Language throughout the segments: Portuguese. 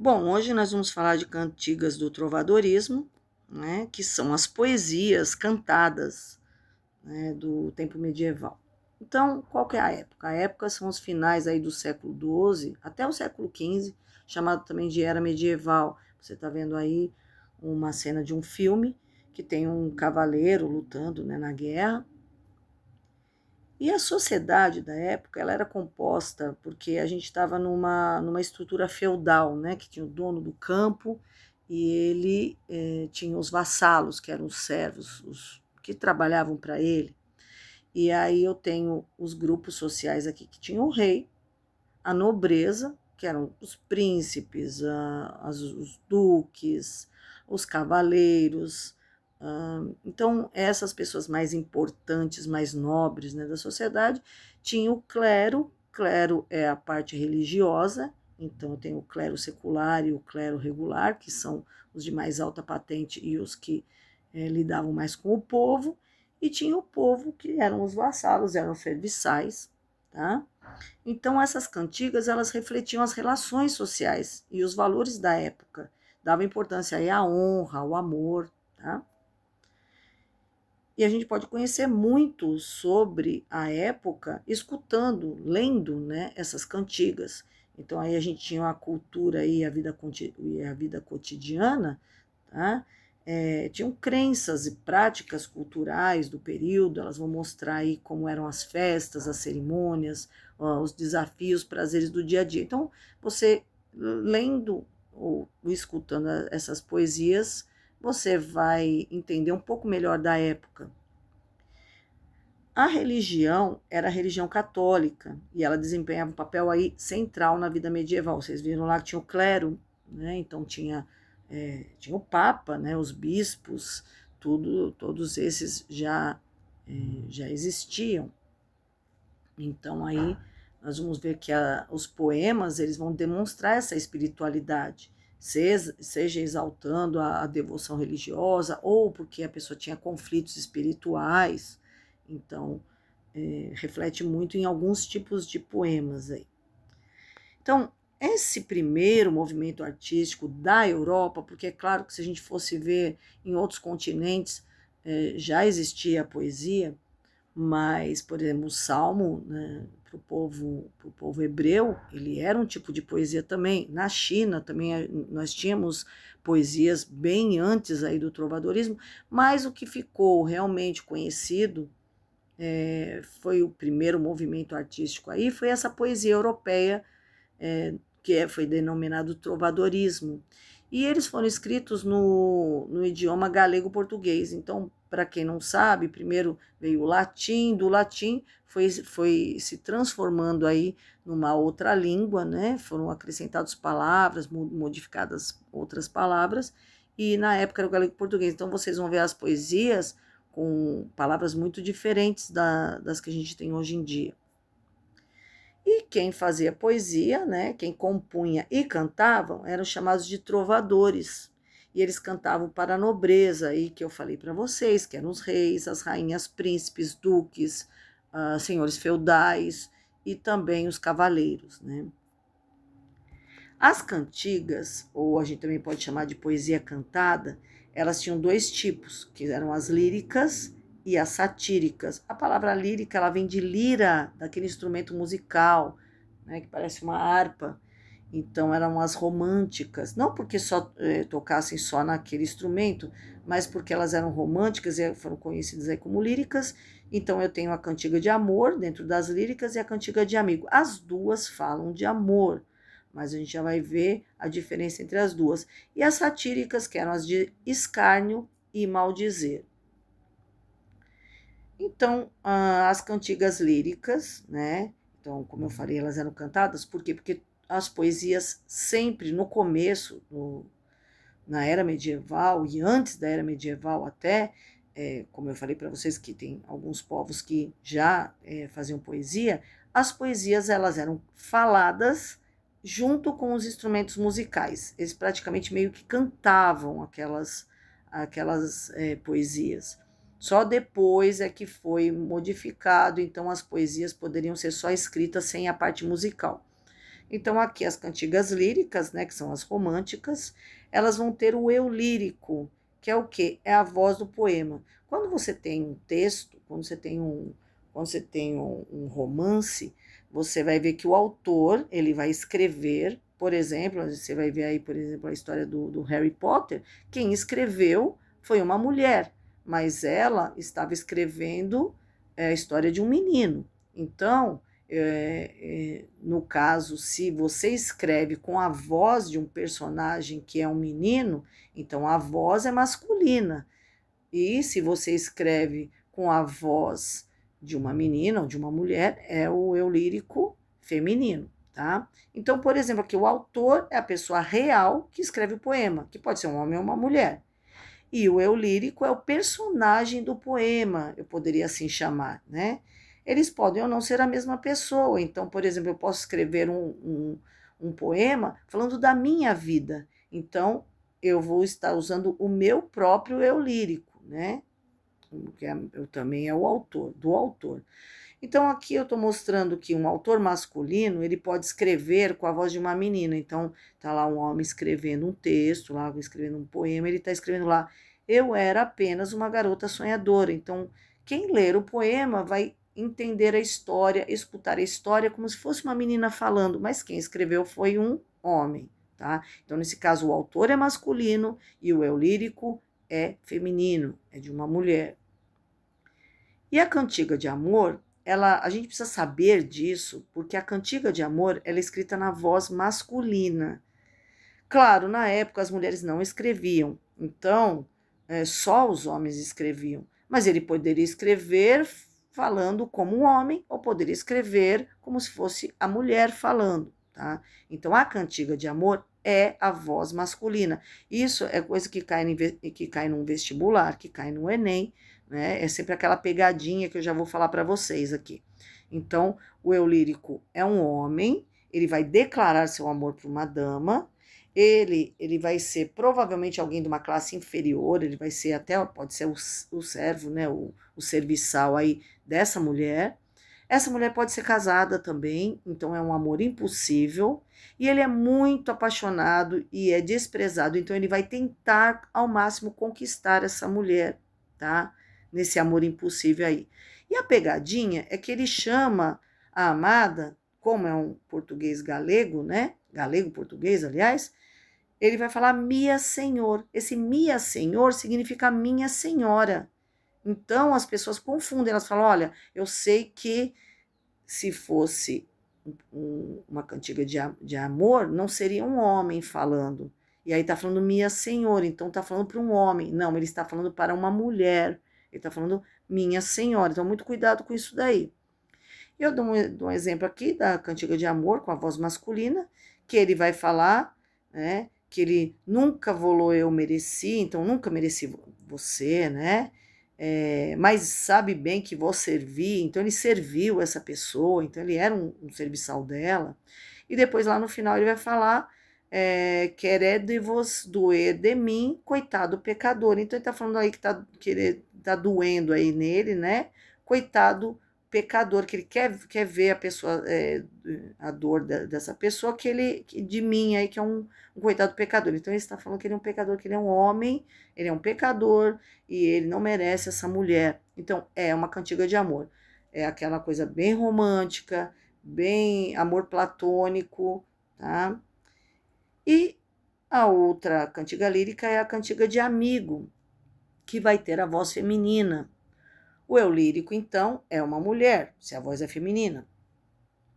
Bom, hoje nós vamos falar de cantigas do trovadorismo, né, que são as poesias cantadas, né, do tempo medieval. Então, qual que é a época? A época são os finais aí do século XII até o século XV, chamado também de Era Medieval. Você está vendo aí uma cena de um filme que tem um cavaleiro lutando, né, na guerra. E a sociedade da época, ela era composta porque a gente estava numa estrutura feudal, né, que tinha o dono do campo e ele tinha os vassalos, que eram os servos, os que trabalhavam para ele. E aí eu tenho os grupos sociais aqui que tinham o rei, a nobreza, que eram os príncipes, os duques, os cavaleiros. Então, essas pessoas mais importantes, mais nobres, né, da sociedade, tinham o clero. Clero é a parte religiosa, então tem o clero secular e o clero regular, que são os de mais alta patente e os que lidavam mais com o povo, e tinha o povo que eram os vassalos, eram serviçais, tá? Então, essas cantigas, elas refletiam as relações sociais e os valores da época, davam importância aí à honra, ao amor, tá? E a gente pode conhecer muito sobre a época escutando, lendo, né, essas cantigas. Então, aí a gente tinha a cultura e a vida cotidiana, tá? Tinham crenças e práticas culturais do período, elas vão mostrar aí como eram as festas, as cerimônias, os desafios, prazeres do dia a dia. Então, você lendo ou escutando essas poesias, você vai entender um pouco melhor da época. A religião era a religião católica e ela desempenhava um papel aí central na vida medieval. Vocês viram lá que tinha o clero, né? Então tinha o Papa, né? Os bispos, todos esses já existiam. Então aí nós vamos ver que os poemas eles vão demonstrar essa espiritualidade, seja exaltando a devoção religiosa ou porque a pessoa tinha conflitos espirituais. Então, reflete muito em alguns tipos de poemas aí. Então, esse primeiro movimento artístico da Europa, porque é claro que se a gente fosse ver em outros continentes, já existia a poesia, mas, por exemplo, o Salmo, né, para o povo hebreu, ele era um tipo de poesia também. Na China também nós tínhamos poesias bem antes aí do trovadorismo, mas o que ficou realmente conhecido foi o primeiro movimento artístico aí, foi essa poesia europeia, que foi denominado trovadorismo. E eles foram escritos no idioma galego-português. Então, para quem não sabe, primeiro veio o latim, do latim foi se transformando aí numa outra língua, né? Foram acrescentadas palavras, modificadas outras palavras, e na época era o galego-português. Então, vocês vão ver as poesias com palavras muito diferentes das que a gente tem hoje em dia. E quem fazia poesia, né, quem compunha e cantavam, eram chamados de trovadores. E eles cantavam para a nobreza, aí que eu falei para vocês, que eram os reis, as rainhas, príncipes, duques, senhores feudais e também os cavaleiros, né? As cantigas, ou a gente também pode chamar de poesia cantada, elas tinham dois tipos, que eram as líricas e as satíricas. A palavra lírica, ela vem de lira, daquele instrumento musical, né, que parece uma harpa. Então eram as românticas, não porque só tocassem só naquele instrumento, mas porque elas eram românticas e foram conhecidas aí como líricas. Então eu tenho a cantiga de amor dentro das líricas e a cantiga de amigo. As duas falam de amor, mas a gente já vai ver a diferença entre as duas. E as satíricas, que eram as de escárnio e maldizer. Então, as cantigas líricas, né? Então, como eu falei, elas eram cantadas, por quê? Porque as poesias sempre, no começo, na era medieval e antes da era medieval até, como eu falei para vocês que tem alguns povos que já faziam poesia, as poesias elas eram faladas junto com os instrumentos musicais. Eles praticamente meio que cantavam aquelas poesias. Só depois é que foi modificado, então as poesias poderiam ser só escritas sem a parte musical. Então, aqui as cantigas líricas, né, que são as românticas, elas vão ter o eu lírico, que é o quê? É a voz do poema. Quando você tem um texto, quando você tem um romance, você vai ver que o autor, ele vai escrever, por exemplo, você vai ver aí, por exemplo, a história do Harry Potter, quem escreveu foi uma mulher, mas ela estava escrevendo a história de um menino. Então, no caso, se você escreve com a voz de um personagem que é um menino, então a voz é masculina. E se você escreve com a voz de uma menina ou de uma mulher, é o eu lírico feminino, tá? Então, por exemplo, aqui o autor é a pessoa real que escreve o poema, que pode ser um homem ou uma mulher. E o eu lírico é o personagem do poema, eu poderia assim chamar, né? Eles podem ou não ser a mesma pessoa. Então, por exemplo, eu posso escrever um poema falando da minha vida. Então, eu vou estar usando o meu próprio eu lírico, né? Que eu também é o autor, do autor. Então, aqui eu estou mostrando que um autor masculino, ele pode escrever com a voz de uma menina. Então, tá lá um homem escrevendo um texto, lá escrevendo um poema, ele está escrevendo lá, eu era apenas uma garota sonhadora. Então, quem ler o poema vai entender a história, escutar a história como se fosse uma menina falando, mas quem escreveu foi um homem, tá? Então, nesse caso, o autor é masculino e o eu lírico é feminino, é de uma mulher. E a cantiga de amor, a gente precisa saber disso, porque a cantiga de amor ela é escrita na voz masculina. Claro, na época as mulheres não escreviam, então só os homens escreviam. Mas ele poderia escrever falando como um homem, ou poderia escrever como se fosse a mulher falando, tá? Então a cantiga de amor é a voz masculina. Isso é coisa que cai num vestibular, que cai no Enem, né? É sempre aquela pegadinha que eu já vou falar para vocês aqui. Então, o eu lírico é um homem, ele vai declarar seu amor para uma dama, ele vai ser provavelmente alguém de uma classe inferior, ele vai ser até, pode ser o servo, né? O serviçal aí dessa mulher. Essa mulher pode ser casada também, então é um amor impossível, e ele é muito apaixonado e é desprezado, então ele vai tentar ao máximo conquistar essa mulher, tá? Nesse amor impossível aí. E a pegadinha é que ele chama a amada, como é um português galego, né? Galego-português, aliás, ele vai falar minha senhor. Esse minha senhor significa minha senhora. Então as pessoas confundem, elas falam, olha, eu sei que se fosse uma cantiga de amor, não seria um homem falando. E aí tá falando minha senhora, então tá falando para um homem. Não, ele está falando para uma mulher. Ele está falando minha senhora. Então, muito cuidado com isso daí. Eu dou um exemplo aqui da cantiga de amor com a voz masculina, que ele vai falar, né, que ele nunca volou eu mereci, então nunca mereci você, né, mas sabe bem que vou servir, então ele serviu essa pessoa, então ele era um serviçal dela, e depois lá no final ele vai falar, querede-vos doer de mim, coitado pecador, então ele tá falando aí que ele tá doendo aí nele, né, coitado pecador, que ele quer ver a pessoa, a dor dessa pessoa, de mim aí, que é um coitado pecador. Então, ele está falando que ele é um pecador, que ele é um homem, ele é um pecador, e ele não merece essa mulher. Então, é uma cantiga de amor. É aquela coisa bem romântica, bem amor platônico, tá? E a outra cantiga lírica é a cantiga de amigo, que vai ter a voz feminina. O eu lírico, então, é uma mulher, se a voz é feminina.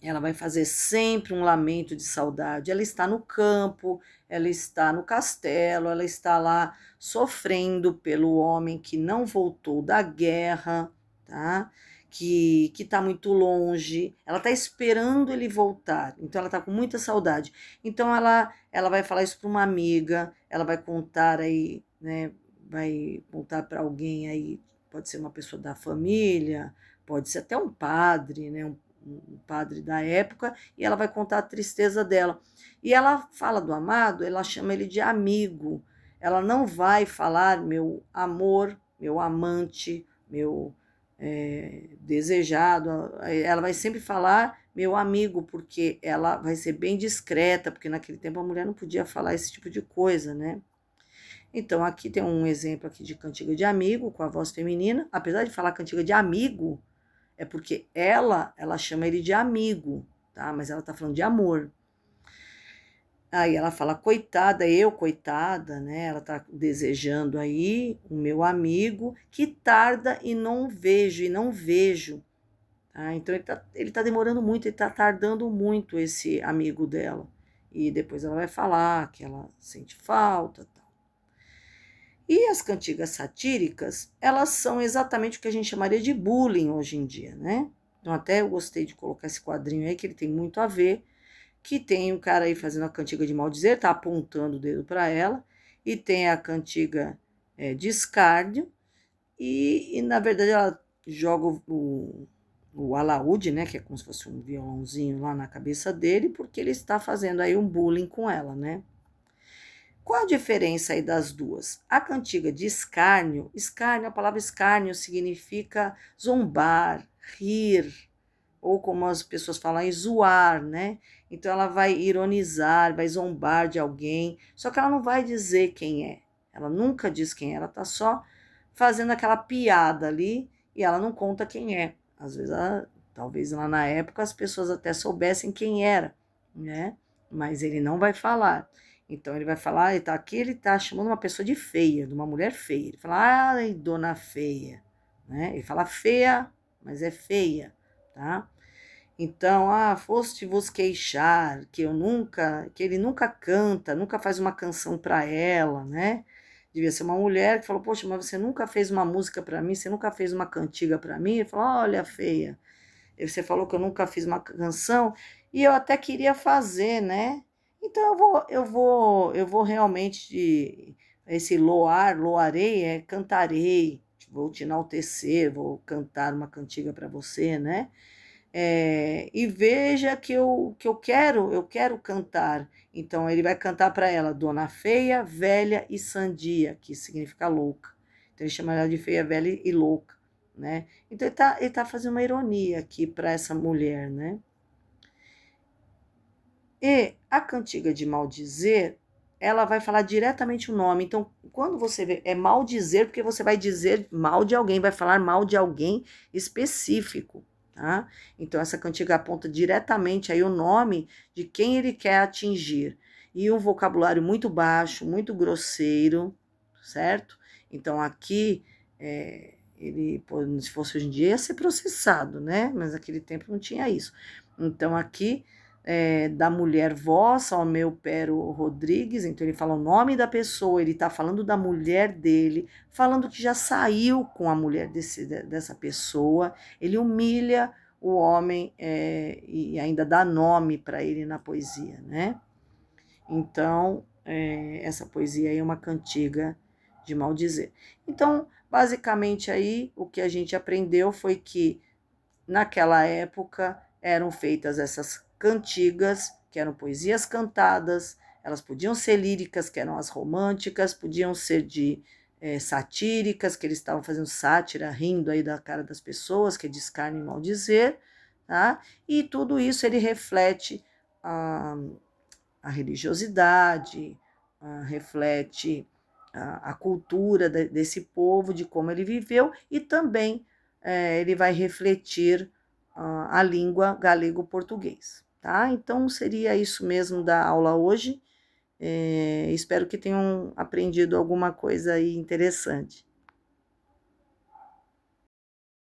Ela vai fazer sempre um lamento de saudade. Ela está no campo, ela está no castelo, ela está lá sofrendo pelo homem que não voltou da guerra, tá? Que está muito longe. Ela está esperando ele voltar, então ela está com muita saudade. Então ela vai falar isso para uma amiga, ela vai contar aí, né? Vai contar para alguém aí. Pode ser uma pessoa da família, pode ser até um padre, né? Um padre da época, e ela vai contar a tristeza dela. E ela fala do amado, ela chama ele de amigo. Ela não vai falar meu amor, meu amante, meu desejado. Ela vai sempre falar meu amigo, porque ela vai ser bem discreta, porque naquele tempo a mulher não podia falar esse tipo de coisa, né? Então, aqui tem um exemplo aqui de cantiga de amigo, com a voz feminina. Apesar de falar cantiga de amigo, é porque ela chama ele de amigo, tá? Mas ela tá falando de amor. Aí ela fala, coitada, eu coitada, né? Ela tá desejando aí o meu amigo, que tarda e não vejo. Tá? Então ele tá demorando muito, ele tá tardando muito, esse amigo dela. E depois ela vai falar que ela sente falta, tal. E as cantigas satíricas, elas são exatamente o que a gente chamaria de bullying hoje em dia, né? Então até eu gostei de colocar esse quadrinho aí, que ele tem muito a ver, que tem o cara aí fazendo a cantiga de maldizer, tá apontando o dedo para ela, e tem a cantiga de escárnio, e na verdade ela joga o alaúde, né, que é como se fosse um violãozinho lá na cabeça dele, porque ele está fazendo aí um bullying com ela, né? Qual a diferença aí das duas? A cantiga de escárnio, a palavra escárnio significa zombar, rir, ou como as pessoas falam, zoar, né? Então ela vai ironizar, vai zombar de alguém, só que ela não vai dizer quem é. Ela nunca diz quem é, ela tá só fazendo aquela piada ali e ela não conta quem é. Às vezes, talvez lá na época as pessoas até soubessem quem era, né? Mas ele não vai falar. Então ele vai falar, ele tá chamando uma pessoa de feia, de uma mulher feia. Ele fala, ai, dona feia, né? Ele fala feia, mas é feia, tá? Então, foste vos queixar que ele nunca canta, nunca faz uma canção para ela, né? Devia ser uma mulher que falou, poxa, mas você nunca fez uma música para mim, você nunca fez uma cantiga para mim? Ele falou, olha, feia, você falou que eu nunca fiz uma canção e eu até queria fazer, né? Então eu vou realmente esse loarei cantarei, vou te enaltecer, vou cantar uma cantiga para você, né? E veja que eu quero cantar. Então ele vai cantar para ela, dona feia, velha e sandia, que significa louca. Então ele chama ela de feia, velha e louca, né? Então ele tá fazendo uma ironia aqui para essa mulher, né? E a cantiga de maldizer, ela vai falar diretamente o nome. Então, quando você vê, é maldizer, porque você vai dizer mal de alguém, vai falar mal de alguém específico, tá? Então, essa cantiga aponta diretamente aí o nome de quem ele quer atingir. E um vocabulário muito baixo, muito grosseiro, certo? Então, aqui, ele, se fosse hoje em dia, ia ser processado, né? Mas naquele tempo não tinha isso. Então, aqui da mulher vossa, ao meu Pero Rodrigues, então ele fala o nome da pessoa, ele tá falando da mulher dele, falando que já saiu com a mulher dessa pessoa, ele humilha o homem e ainda dá nome para ele na poesia, né? Então, essa poesia aí é uma cantiga de maldizer. Então, basicamente aí, o que a gente aprendeu foi que naquela época eram feitas essas cantigas, que eram poesias cantadas, elas podiam ser líricas, que eram as românticas, podiam ser de satíricas, que eles estavam fazendo sátira, rindo aí da cara das pessoas, que é de escárnio e maldizer, tá? E tudo isso ele reflete a religiosidade, reflete a cultura desse povo, de como ele viveu, e também ele vai refletir a língua galego-português, tá? Então, seria isso mesmo da aula hoje. Espero que tenham aprendido alguma coisa aí interessante.